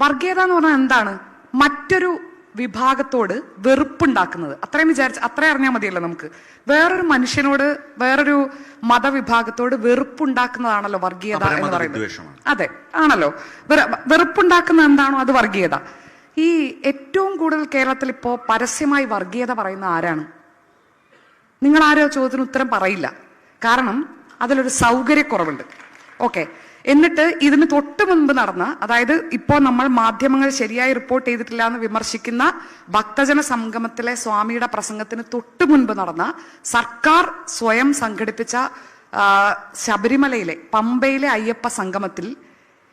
വർഗീയത എന്ന് പറഞ്ഞാൽ എന്താണ്? മറ്റൊരു വിഭാഗത്തോട് വെറുപ്പുണ്ടാക്കുന്നത്. അത്രയും അറിഞ്ഞാൽ മതിയല്ലോ നമുക്ക്. വേറൊരു മനുഷ്യനോട്, വേറൊരു മതവിഭാഗത്തോട് വെറുപ്പുണ്ടാക്കുന്നതാണല്ലോ വർഗീയത എന്ന് പറയുന്നത്. അതെ, ആണല്ലോ. വെറുപ്പുണ്ടാക്കുന്ന എന്താണോ അത് വർഗീയത. ഈ ഏറ്റവും കൂടുതൽ കേരളത്തിൽ ഇപ്പോ പരസ്യമായി വർഗീയത പറയുന്ന ആരാണ്? നിങ്ങൾ ആരോ ചോദ്യത്തിന് ഉത്തരം പറയില്ല. കാരണം അതിലൊരു സൗകര്യക്കുറവുണ്ട്. ഓക്കെ, എന്നിട്ട് ഇതിന് തൊട്ട് മുൻപ് നടന്ന, അതായത് ഇപ്പോൾ നമ്മൾ മാധ്യമങ്ങൾ ശരിയായി റിപ്പോർട്ട് ചെയ്തിട്ടില്ല എന്ന് വിമർശിക്കുന്ന ഭക്തജന സംഗമത്തിലെ സ്വാമിയുടെ പ്രസംഗത്തിന് തൊട്ട് മുൻപ് നടന്ന സർക്കാർ സ്വയം സംഘടിപ്പിച്ച ശബരിമലയിലെ പമ്പയിലെ അയ്യപ്പ സംഗമത്തിൽ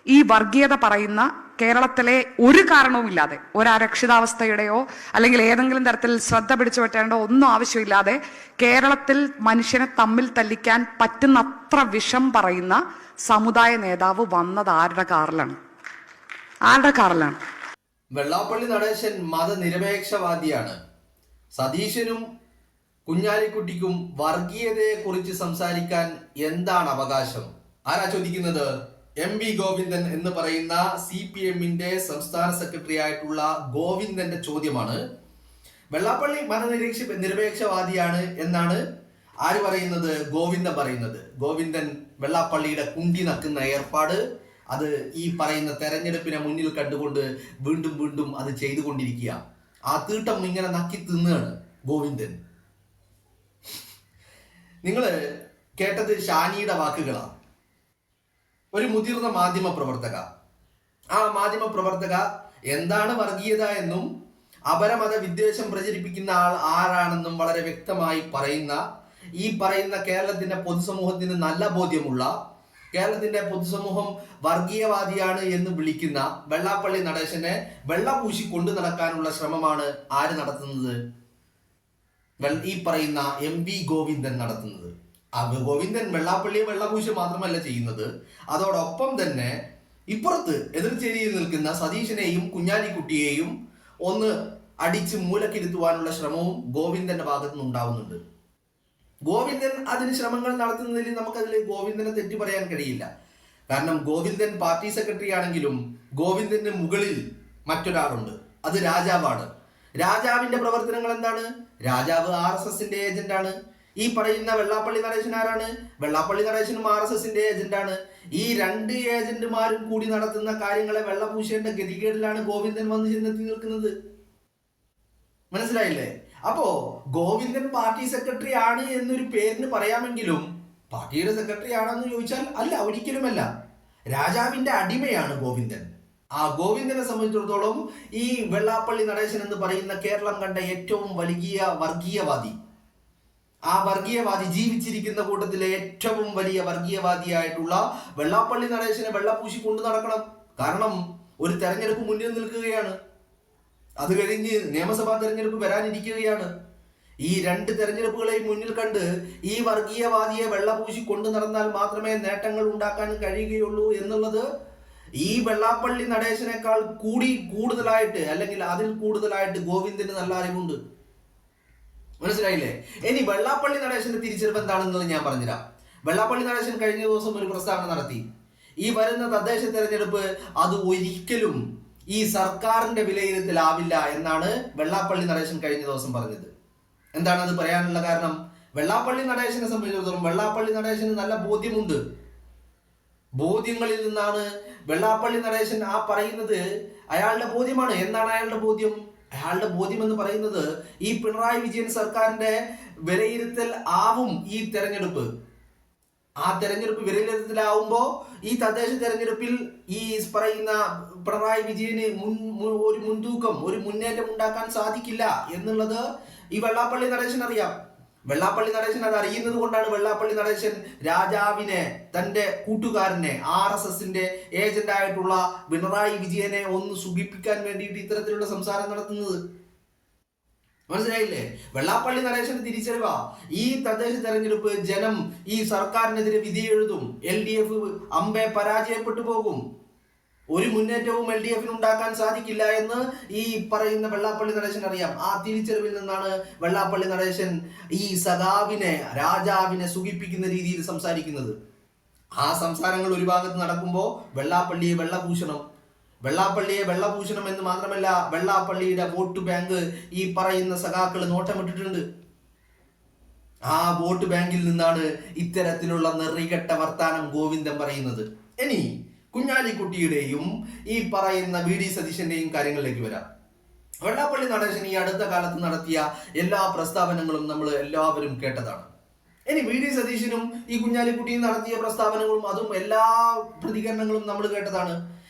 ഈ വർഗീയത പറയുന്ന കേരളത്തിലെ ഒരു കാരണവുമില്ലാതെ, ഒരു അരക്ഷിതാവസ്ഥയുടെയോ അല്ലെങ്കിൽ ഏതെങ്കിലും തരത്തിൽ ശ്രദ്ധ പിടിച്ചു പറ്റേണ്ടോ ഒന്നും ആവശ്യമില്ലാതെ കേരളത്തിൽ മനുഷ്യനെ തമ്മിൽ തല്ലിക്കാൻ പറ്റുന്നത്ര വിഷം പറയുന്ന സമുദായ നേതാവ് വന്നത് ആരുടെ കാറിലാണ്? വെള്ളാപ്പള്ളി നടേശൻ മതനിരപേക്ഷവാദിയാണ്. സതീശനും കുഞ്ഞാലിക്കുട്ടിക്കും വർഗീയതയെ കുറിച്ച് സംസാരിക്കാൻ എന്താണ് അവകാശം? ആരാ ചോദിക്കുന്നത്? MV ഗോവിന്ദൻ എന്ന് പറയുന്ന CPM-ന്റെ സംസ്ഥാന സെക്രട്ടറി ആയിട്ടുള്ള ഗോവിന്ദന്റെ ചോദ്യമാണ്. വെള്ളാപ്പള്ളി മതനിരപേക്ഷവാദിയാണ് എന്നാണ് ആര് പറയുന്നത്? ഗോവിന്ദൻ പറയുന്നത്. ഗോവിന്ദൻ വെള്ളാപ്പള്ളിയുടെ കുണ്ടി നക്കുന്ന ഏർപ്പാട്, അത് ഈ പറയുന്ന തെരഞ്ഞെടുപ്പിനെ മുന്നിൽ കണ്ടുകൊണ്ട് വീണ്ടും വീണ്ടും അത് ചെയ്തുകൊണ്ടിരിക്കുക. ആ തീട്ടം ഇങ്ങനെ നക്കി തിന്നുകയാണ് ഗോവിന്ദൻ. നിങ്ങൾ കേട്ടത് ഷാനിയുടെ വാക്കുകളാണ്. ഒരു മുതിർന്ന മാധ്യമ പ്രവർത്തക. ആ മാധ്യമ പ്രവർത്തക എന്താണ് വർഗീയത എന്നും അപരമത വിദ്വേഷം പ്രചരിപ്പിക്കുന്ന ആൾ ആരാണെന്നും വളരെ വ്യക്തമായി പറയുന്ന, ഈ പറയുന്ന കേരളത്തിന്റെ പൊതുസമൂഹത്തിന് നല്ല ബോധ്യമുള്ള, കേരളത്തിന്റെ പൊതുസമൂഹം വർഗീയവാദിയാണ് എന്ന് വിളിക്കുന്ന വെള്ളാപ്പള്ളി നടേശനെ വെള്ളപൂശി കൊണ്ടു നടക്കാനുള്ള ശ്രമമാണ് ആര് നടത്തുന്നത്? ഈ പറയുന്ന MV ഗോവിന്ദൻ നടത്തുന്നത്. ഗോവിന്ദൻ വെള്ളാപ്പള്ളിയെ വെള്ളപൂശ് മാത്രമല്ല ചെയ്യുന്നത്, അതോടൊപ്പം തന്നെ ഇപ്പുറത്ത് എതിർചേരിയിൽ നിൽക്കുന്ന സതീശനെയും കുഞ്ഞാലിക്കുട്ടിയെയും ഒന്ന് അടിച്ച് മൂലക്കിരുത്തുവാനുള്ള ശ്രമവും ഗോവിന്ദന്റെ ഭാഗത്തു നിന്ന് ഉണ്ടാവുന്നുണ്ട്. ഗോവിന്ദൻ അതിന് ശ്രമങ്ങൾ നടത്തുന്നതിൽ നമുക്കതിൽ ഗോവിന്ദനെ തെറ്റു പറയാൻ കഴിയില്ല. കാരണം ഗോവിന്ദൻ പാർട്ടി സെക്രട്ടറി ആണെങ്കിലും ഗോവിന്ദന്റെ മുകളിൽ മറ്റൊരാളുണ്ട്, അത് രാജാവാണ്. രാജാവിന്റെ പ്രവർത്തനങ്ങൾ എന്താണ്? രാജാവ് RSSന്റെ ഏജന്റാണ്. ഈ പറയുന്ന വെള്ളാപ്പള്ളി നടേശൻ ആരാണ്? വെള്ളാപ്പള്ളി നടേശനും RSSന്റെ ഏജന്റാണ്. ഈ രണ്ട് ഏജന്റുമാരും കൂടി നടത്തുന്ന കാര്യങ്ങളെ വെള്ളപൂശേണ്ട ഗതികേടിലാണ് ഗോവിന്ദൻ വന്ന് ചെന്നെത്തി നിൽക്കുന്നത്. മനസ്സിലായില്ലേ? അപ്പോ ഗോവിന്ദൻ പാർട്ടി സെക്രട്ടറി ആണ് എന്നൊരു പേരിന് പറയാമെങ്കിലും പാർട്ടിയുടെ സെക്രട്ടറി ആണെന്ന് ചോദിച്ചാൽ അല്ല, ഒരിക്കലുമല്ല. രാജാവിന്റെ അടിമയാണ് ഗോവിന്ദൻ. ആ ഗോവിന്ദനെ സംബന്ധിച്ചിടത്തോളം ഈ വെള്ളാപ്പള്ളി നടേശൻ എന്ന് പറയുന്ന കേരളം കണ്ട ഏറ്റവും വലിയ വർഗീയവാദി, ആ വർഗീയവാദി, ജീവിച്ചിരിക്കുന്ന കൂട്ടത്തിലെ ഏറ്റവും വലിയ വർഗീയവാദിയായിട്ടുള്ള വെള്ളാപ്പള്ളി നടേശനെ വെള്ളപൂശി കൊണ്ടു നടക്കണം. കാരണം ഒരു തെരഞ്ഞെടുപ്പ് മുന്നിൽ നിൽക്കുകയാണ്. അത് കഴിഞ്ഞ് നിയമസഭാ തെരഞ്ഞെടുപ്പ് വരാനിരിക്കുകയാണ്. ഈ രണ്ട് തെരഞ്ഞെടുപ്പുകളെയും മുന്നിൽ കണ്ട് ഈ വർഗീയവാദിയെ വെള്ളപൂശി കൊണ്ടു നടന്നാൽ മാത്രമേ നേട്ടങ്ങൾ ഉണ്ടാക്കാൻ കഴിയുകയുള്ളൂ എന്നുള്ളത് ഈ വെള്ളാപ്പള്ളി നടേശനേക്കാൾ കൂടുതലായിട്ട്, അല്ലെങ്കിൽ അതിൽ കൂടുതലായിട്ട് ഗോവിന്ദന് നല്ല അറിവുണ്ട്. മനസ്സിലായില്ലേ? ഇനി വെള്ളാപ്പള്ളി നടേശന്റെ തിരിച്ചറിവ് എന്താണെന്നത് ഞാൻ പറഞ്ഞുതരാം. വെള്ളാപ്പള്ളി നടേശൻ കഴിഞ്ഞ ദിവസം ഒരു പ്രസ്താവന നടത്തി. ഈ വരുന്ന തദ്ദേശ തെരഞ്ഞെടുപ്പ് അത് ഒരിക്കലും ഈ സർക്കാരിന്റെ വിലയിരുത്തലാവില്ല എന്നാണ് വെള്ളാപ്പള്ളി നടേശൻ കഴിഞ്ഞ ദിവസം പറഞ്ഞത്. എന്താണ് അത് പറയാനുള്ള കാരണം? വെള്ളാപ്പള്ളി നടേശനെ സംബന്ധിച്ചിടത്തോളം വെള്ളാപ്പള്ളി നടേശന് നല്ല ബോധ്യമുണ്ട്. ബോധ്യങ്ങളിൽ നിന്നാണ് വെള്ളാപ്പള്ളി നടേശൻ ആ പറയുന്നത് അയാളുടെ ബോധ്യമാണ്. എന്താണ് അയാളുടെ ബോധ്യം? അയാളുടെ ബോധ്യം എന്ന് പറയുന്നത് ഈ പിണറായി വിജയൻ സർക്കാരിന്റെ വിലയിരുത്തൽ ആവും ഈ തെരഞ്ഞെടുപ്പ്. ആ തെരഞ്ഞെടുപ്പ് വിലയിരുത്തലാവുമ്പോ ഈ തദ്ദേശ തെരഞ്ഞെടുപ്പിൽ ഈ പറയുന്ന പിണറായി വിജയന് ഒരു മുൻതൂക്കം, ഒരു മുന്നേറ്റം ഉണ്ടാക്കാൻ സാധിക്കില്ല എന്നുള്ളത് ഈ വെള്ളാപ്പള്ളി നടേശൻ അറിയാം. വെള്ളാപ്പള്ളി നടേശൻ അത് അറിയുന്നത് കൊണ്ടാണ് വെള്ളാപ്പള്ളി നടേശൻ രാജാവിനെ, തന്റെ കൂട്ടുകാരനെ, RSSന്റെ ഏജന്റ് ആയിട്ടുള്ള പിണറായി വിജയനെ ഒന്ന് സുഖിപ്പിക്കാൻ വേണ്ടിയിട്ട് ഇത്തരത്തിലുള്ള സംസാരം നടത്തുന്നത്. മനസ്സിലായില്ലേ? വെള്ളാപ്പള്ളി നടേശന് തിരിച്ചറിവാ. ഈ തദ്ദേശ തെരഞ്ഞെടുപ്പ് ജനം ഈ സർക്കാരിനെതിരെ വിധി എഴുതും. LDF അമ്പെ പരാജയപ്പെട്ടു പോകും. ഒരു മുന്നേറ്റവും LDFന് ഉണ്ടാക്കാൻ സാധിക്കില്ല എന്ന് ഈ പറയുന്ന വെള്ളാപ്പള്ളി നടേശൻ അറിയാം. ആ തിരിച്ചറിവിൽ നിന്നാണ് വെള്ളാപ്പള്ളി നടേശൻ ഈ സഖാവിനെ, രാജാവിനെ സുഖിപ്പിക്കുന്ന രീതിയിൽ സംസാരിക്കുന്നത്. ആ സംസാരങ്ങൾ ഒരു ഭാഗത്ത് നടക്കുമ്പോൾ വെള്ളാപ്പള്ളിയെ വെള്ളഭൂഷണം, വെള്ളാപ്പള്ളിയെ വെള്ളഭൂഷണം എന്ന് മാത്രമല്ല, വെള്ളാപ്പള്ളിയുടെ വോട്ട് ബാങ്ക് ഈ പറയുന്ന സഖാക്കൾ നോട്ടമിട്ടിട്ടുണ്ട്. ആ വോട്ട് ബാങ്കിൽ നിന്നാണ് ഇത്തരത്തിലുള്ള നെറികെട്ട വർത്താനം ഗോവിന്ദൻ പറയുന്നത്. ഇനി കുഞ്ഞാലിക്കുട്ടിയുടെയും ഈ പറയുന്ന വി.ഡി. സതീശന്റെയും കാര്യങ്ങളിലേക്ക് വരാം. വെള്ളാപ്പള്ളി നടേശൻ ഈ അടുത്ത കാലത്ത് നടത്തിയ എല്ലാ പ്രസ്താവനകളും നമ്മൾ എല്ലാവരും കേട്ടതാണ്. ഇനി വി.ഡി. സതീശനും ഈ കുഞ്ഞാലിക്കുട്ടിയും നടത്തിയ പ്രസ്താവനകളും അതും എല്ലാ പ്രതികരണങ്ങളും നമ്മൾ കേട്ടതാണ്.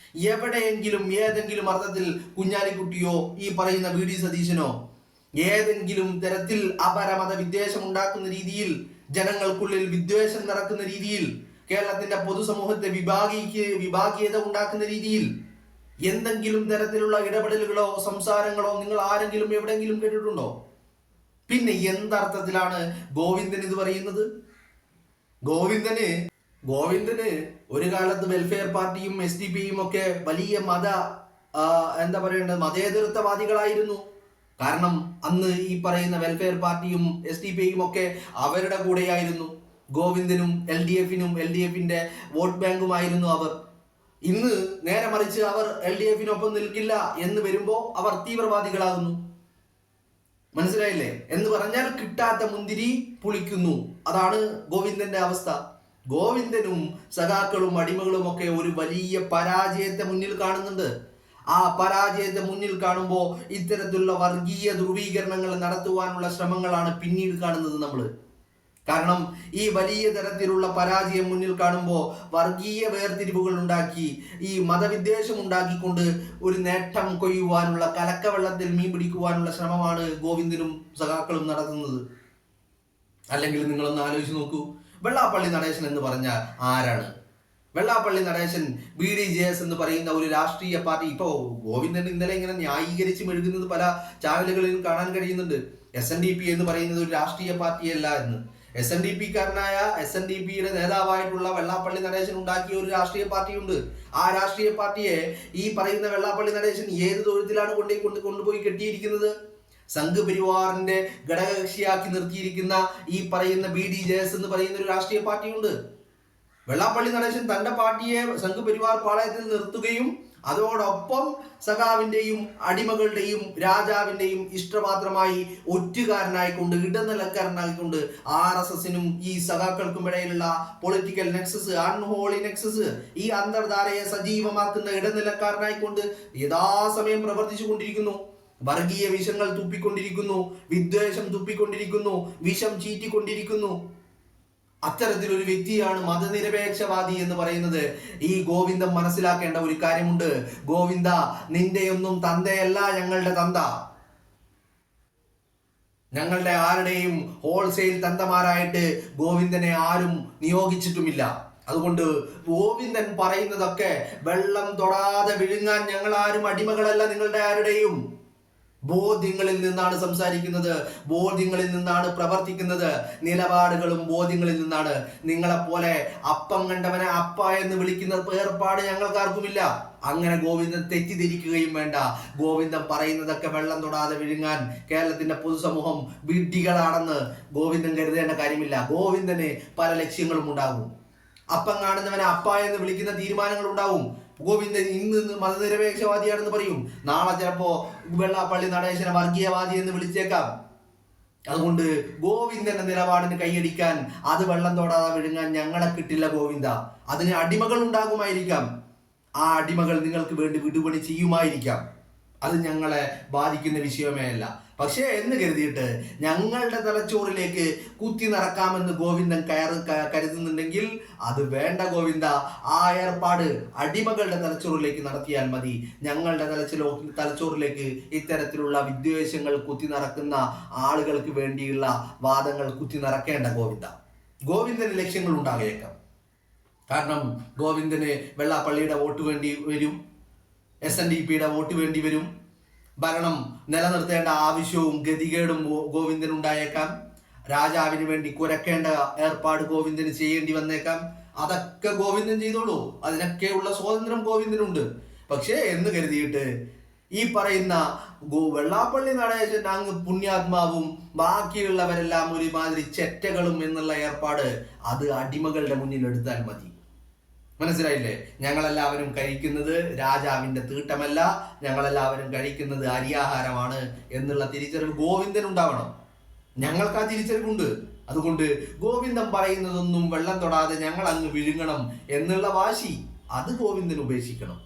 എവിടെയെങ്കിലും ഏതെങ്കിലും അർത്ഥത്തിൽ കുഞ്ഞാലിക്കുട്ടിയോ ഈ പറയുന്ന വി.ഡി. സതീശനോ ഏതെങ്കിലും തരത്തിൽ അപരമത വിദ്വേഷം ഉണ്ടാക്കുന്ന രീതിയിൽ, ജനങ്ങൾക്കുള്ളിൽ വിദ്വേഷം നടക്കുന്ന രീതിയിൽ, കേരളത്തിന്റെ പൊതുസമൂഹത്തെ വിഭാഗീയത ഉണ്ടാക്കുന്ന രീതിയിൽ എന്തെങ്കിലും തരത്തിലുള്ള ഇടപെടലുകളോ സംസാരങ്ങളോ നിങ്ങൾ ആരെങ്കിലും എവിടെയെങ്കിലും കേട്ടിട്ടുണ്ടോ? പിന്നെ എന്തർത്ഥത്തിലാണ് ഗോവിന്ദൻ ഇത് പറയുന്നത്? ഗോവിന്ദന് ഒരു കാലത്ത് വെൽഫെയർ പാർട്ടിയും SDP ഒക്കെ വലിയ മതേതരത്വവാദികളായിരുന്നു. കാരണം അന്ന് ഈ പറയുന്ന വെൽഫെയർ പാർട്ടിയും SDP ഒക്കെ അവരുടെ കൂടെയായിരുന്നു. ഗോവിന്ദനും LDFന്റെ വോട്ട് ബാങ്കുമായിരുന്നു അവർ. ഇന്ന് നേരെ മറിച്ച് അവർ LDFനൊപ്പം നിൽക്കില്ല എന്ന് വരുമ്പോ അവർ തീവ്രവാദികളാകുന്നു. മനസ്സിലായില്ലേ? എന്ന് പറഞ്ഞാൽ കിട്ടാത്ത മുന്തിരി പുളിക്കുന്നു. അതാണ് ഗോവിന്ദന്റെ അവസ്ഥ. ഗോവിന്ദനും സഖാക്കളും അടിമകളും ഒക്കെ ഒരു വലിയ പരാജയത്തെ മുന്നിൽ കാണുന്നുണ്ട്. ആ പരാജയത്തെ മുന്നിൽ കാണുമ്പോൾ ഇത്തരത്തിലുള്ള വർഗീയ ധ്രുവീകരണങ്ങൾ നടത്തുവാനുള്ള ശ്രമങ്ങളാണ് പിന്നീട് കാണുന്നത് നമ്മൾ. കാരണം ഈ വലിയ തരത്തിലുള്ള പരാജയം മുന്നിൽ കാണുമ്പോൾ വർഗീയ വേർതിരിവുകൾ ഉണ്ടാക്കി, ഈ മതവിദ്വേഷം ഉണ്ടാക്കിക്കൊണ്ട് ഒരു നേട്ടം കൊയ്യുവാനുള്ള, കലക്കവെള്ളത്തിൽ മീൻ പിടിക്കുവാനുള്ള ശ്രമമാണ് ഗോവിന്ദനും സഖാക്കളും നടത്തുന്നത്. അല്ലെങ്കിൽ നിങ്ങളൊന്ന് ആലോചിച്ച് നോക്കൂ, വെള്ളാപ്പള്ളി നടേശൻ എന്ന് പറഞ്ഞാൽ ആരാണ്? വെള്ളാപ്പള്ളി നടേശൻ BDJS എന്ന് പറയുന്ന ഒരു രാഷ്ട്രീയ പാർട്ടി. ഇപ്പോ ഗോവിന്ദൻ ഇന്നലെ ഇങ്ങനെ ന്യായീകരിച്ച് മെഴുകുന്നത് പല ചാനലുകളിലും കാണാൻ കഴിയുന്നുണ്ട്. SNDP എന്ന് പറയുന്നത് ഒരു രാഷ്ട്രീയ പാർട്ടിയല്ല എന്ന്. SNDPക്കാരനായ SNDPയുടെ നേതാവായിട്ടുള്ള വെള്ളാപ്പള്ളി നടേശൻ ഉണ്ടാക്കിയ ഒരു രാഷ്ട്രീയ പാർട്ടിയുണ്ട്. ആ രാഷ്ട്രീയ പാർട്ടിയെ ഈ പറയുന്ന വെള്ളാപ്പള്ളി നടേശൻ ഏത് തൊഴുത്തിലാണ് കൊണ്ടുപോയി കെട്ടിയിരിക്കുന്നത്? സംഘ് പരിവാറിന്റെ ഘടകകക്ഷിയാക്കി നിർത്തിയിരിക്കുന്ന ഈ പറയുന്ന BDJS എന്ന് പറയുന്ന ഒരു രാഷ്ട്രീയ പാർട്ടിയുണ്ട്. വെള്ളാപ്പള്ളി നടേശൻ തന്റെ പാർട്ടിയെ സംഘ് പരിവാർ പാളയത്തിൽ നിർത്തുകയും അതോടൊപ്പം സഖാവിന്റെയും അടിമകളുടെയും രാജാവിന്റെയും ഇഷ്ടപാത്രമായി ഒറ്റുകാരനായിക്കൊണ്ട്, ഇടനിലക്കാരനായിക്കൊണ്ട് RSSനും ഈ സഖാക്കൾക്കും ഇടയിലുള്ള പൊളിറ്റിക്കൽ നെക്സസ്, അൺഹോളി നെക്സസ്, ഈ അന്തർധാരയെ സജീവമാക്കുന്ന ഇടനിലക്കാരനായിക്കൊണ്ട് യഥാസമയം പ്രവർത്തിച്ചു കൊണ്ടിരിക്കുന്നു. വർഗീയ വിഷങ്ങൾ തുപ്പിക്കൊണ്ടിരിക്കുന്നു, വിദ്വേഷം തുപ്പിക്കൊണ്ടിരിക്കുന്നു, വിഷം ചീറ്റിക്കൊണ്ടിരിക്കുന്നു. അത്തരത്തിലൊരു വ്യക്തിയാണ് മതനിരപേക്ഷവാദി എന്ന് പറയുന്നത്. ഈ ഗോവിന്ദൻ മനസ്സിലാക്കേണ്ട ഒരു കാര്യമുണ്ട്. ഗോവിന്ദ, നിന്റെയൊന്നും തന്തയല്ല ഞങ്ങളുടെ തന്ത. ഞങ്ങളുടെ ആരുടെയും ഹോൾസെയിൽ തന്തമാരായിട്ട് ഗോവിന്ദനെ ആരും നിയോഗിച്ചിട്ടുമില്ല. അതുകൊണ്ട് ഗോവിന്ദൻ പറയുന്നതൊക്കെ വെള്ളം തൊടാതെ വിഴുങ്ങാൻ ഞങ്ങൾ ആരും അടിമകളല്ല നിങ്ങളുടെ ആരുടെയും. ബോധ്യങ്ങളിൽ നിന്നാണ് സംസാരിക്കുന്നത്, ബോധ്യങ്ങളിൽ നിന്നാണ് പ്രവർത്തിക്കുന്നത്, നിലപാടുകളും ബോധ്യങ്ങളിൽ നിന്നാണ്. നിങ്ങളെപ്പോലെ അപ്പം കണ്ടവനെ അപ്പ എന്ന് വിളിക്കുന്ന ഏർപ്പാട് ഞങ്ങൾക്കാർക്കുമില്ല. അങ്ങനെ ഗോവിന്ദൻ തെറ്റിദ്ധരിക്കുകയും വേണ്ട. ഗോവിന്ദൻ പറയുന്നതൊക്കെ വെള്ളം തൊടാതെ വിഴുങ്ങാൻ കേരളത്തിന്റെ പൊതുസമൂഹം വിഡ്ഢികളാണെന്ന് ഗോവിന്ദൻ കരുതേണ്ട കാര്യമില്ല. ഗോവിന്ദന് പല ലക്ഷ്യങ്ങളും ഉണ്ടാകും. അപ്പം കാണുന്നവനെ അപ്പ എന്ന് വിളിക്കുന്ന തീരുമാനങ്ങൾ ഉണ്ടാവും. ഗോവിന്ദൻ ഇന്ന് മതനിരപേക്ഷവാദിയാണെന്ന് പറയും, നാളെ ചിലപ്പോ വെള്ളാപ്പള്ളി നടേശനെ വർഗീയവാദി എന്ന് വിളിച്ചേക്കാം. അതുകൊണ്ട് ഗോവിന്ദന്റെ നിലപാടിന് കൈയടിക്കാൻ, അത് വെള്ളം തൊടാതെ വിഴുങ്ങാൻ ഞങ്ങളെ കിട്ടില്ല ഗോവിന്ദ. അതിന് അടിമകൾ ഉണ്ടാകുമായിരിക്കാം. ആ അടിമകൾ നിങ്ങൾക്ക് വേണ്ടി വിടുപണി ചെയ്യുമായിരിക്കാം. അത് ഞങ്ങളെ ബാധിക്കുന്ന വിഷയമേ അല്ല. പക്ഷേ എന്ന് കരുതിയിട്ട് ഞങ്ങളുടെ തലച്ചോറിലേക്ക് കുത്തി നിറക്കാമെന്ന് ഗോവിന്ദൻ കരുതുന്നുണ്ടെങ്കിൽ അത് വേണ്ട ഗോവിന്ദ. ആ ഏർപ്പാട് അടിമകളുടെ തലച്ചോറിലേക്ക് നടത്തിയാൽ മതി. ഞങ്ങളുടെ തലച്ചോറിലേക്ക് ഇത്തരത്തിലുള്ള വിദ്വേഷങ്ങൾ കുത്തി നിറക്കുന്ന ആളുകൾക്ക് വേണ്ടിയുള്ള വാദങ്ങൾ കുത്തി നിറക്കേണ്ട ഗോവിന്ദ. ഗോവിന്ദന് ലക്ഷ്യങ്ങൾ ഉണ്ടാകേക്കാം. കാരണം ഗോവിന്ദന് വെള്ളാപ്പള്ളിയുടെ വോട്ട് വേണ്ടി വരും, SNDPയുടെ വോട്ട് വേണ്ടി വരും. ഭരണം നിലനിർത്തേണ്ട ആവശ്യവും ഗതികേടും ഗോവിന്ദൻ ഉണ്ടായേക്കാം. രാജാവിന് വേണ്ടി കുരക്കേണ്ട ഏർപ്പാട് ഗോവിന്ദന് ചെയ്യേണ്ടി വന്നേക്കാം. അതൊക്കെ ഗോവിന്ദൻ ചെയ്തോളൂ. അതിനൊക്കെയുള്ള സ്വാതന്ത്ര്യം ഗോവിന്ദനുണ്ട്. പക്ഷേ എന്ന് കരുതിയിട്ട് ഈ പറയുന്ന വെള്ളാപ്പള്ളി നടേശൻ അങ്ങ് പുണ്യാത്മാവും ബാക്കിയുള്ളവരെല്ലാം ഒരുമാതിരി ചെറ്റകളും എന്നുള്ള ഏർപ്പാട് അത് അടിമകളുടെ മുന്നിൽ എടുത്താൽ മതി. മനസ്സിലായില്ലേ? ഞങ്ങളെല്ലാവരും കഴിക്കുന്നത് രാജാവിന്റെ തീട്ടമല്ല, ഞങ്ങളെല്ലാവരും കഴിക്കുന്നത് അരിയാഹാരമാണ് എന്നുള്ള തിരിച്ചറിവ് ഗോവിന്ദൻ ഉണ്ടാവണം. ഞങ്ങൾക്ക് ആ തിരിച്ചറിവുണ്ട്. അതുകൊണ്ട് ഗോവിന്ദൻ പറയുന്നതൊന്നും വെള്ളം തൊടാതെ ഞങ്ങൾ അങ്ങ് വിഴുങ്ങണം എന്നുള്ള വാശി അത് ഗോവിന്ദൻ ഉപേക്ഷിക്കണം.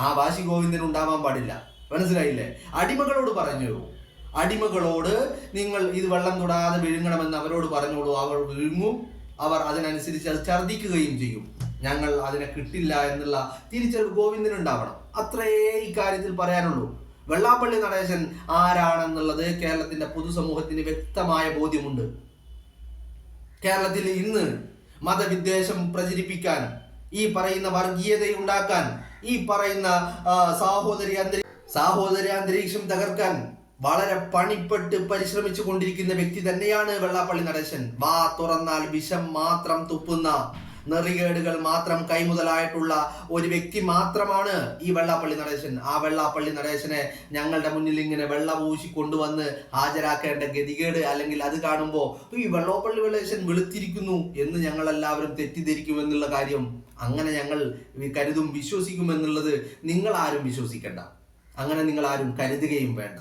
ആ വാശി ഗോവിന്ദൻ ഉണ്ടാവാൻ പാടില്ല. മനസ്സിലായില്ലേ? അടിമകളോട് പറഞ്ഞോളൂ, അടിമകളോട് നിങ്ങൾ ഇത് വെള്ളം തൊടാതെ വിഴുങ്ങണമെന്ന് അവരോട് പറഞ്ഞോളൂ. അവർ വിഴുങ്ങും, അവർ അതിനനുസരിച്ച് അത് ഛർദ്ദിക്കുകയും ചെയ്യും. ഞങ്ങൾ അതിനെ കിട്ടില്ല എന്നുള്ള തിരിച്ചറിവ് ഗോവിന്ദൻ ഉണ്ടാവണം. അത്രേ ഇക്കാര്യത്തിൽ പറയാനുള്ളൂ. വെള്ളാപ്പള്ളി നടേശൻ ആരാണെന്നുള്ളത് കേരളത്തിന്റെ പൊതുസമൂഹത്തിന് വ്യക്തമായ ബോധ്യമുണ്ട്. കേരളത്തിൽ ഇന്ന് മതവിദ്വേഷം പ്രചരിപ്പിക്കാൻ, ഈ പറയുന്ന വർഗീയതയുണ്ടാക്കാൻ, ഈ പറയുന്ന സാഹോദര്യാന്തരീക്ഷം തകർക്കാൻ വളരെ പണിപ്പെട്ട് പരിശ്രമിച്ചു കൊണ്ടിരിക്കുന്ന വ്യക്തി തന്നെയാണ് വെള്ളാപ്പള്ളി നടേശൻ. വാ തുറന്നാൽ വിഷം മാത്രം തുപ്പുന്ന, നെറികേടുകൾ മാത്രം കൈമുതലായിട്ടുള്ള ഒരു വ്യക്തി മാത്രമാണ് ഈ വെള്ളാപ്പള്ളി നടേശൻ. ആ വെള്ളാപ്പള്ളി നടേശനെ ഞങ്ങളുടെ മുന്നിൽ ഇങ്ങനെ വെള്ളം ഊശി കൊണ്ടുവന്ന് ഹാജരാക്കേണ്ട ഗതികേട്, അല്ലെങ്കിൽ അത് കാണുമ്പോൾ ഈ വെള്ളാപ്പള്ളി നടേശൻ വെളുത്തിരിക്കുന്നു എന്ന് ഞങ്ങൾ എല്ലാവരും തെറ്റിദ്ധരിക്കുമെന്നുള്ള കാര്യം അങ്ങനെ ഞങ്ങൾ കരുതും, വിശ്വസിക്കുമെന്നുള്ളത് നിങ്ങൾ ആരും വിശ്വസിക്കണ്ട. അങ്ങനെ നിങ്ങൾ ആരും കരുതുകയും വേണ്ട.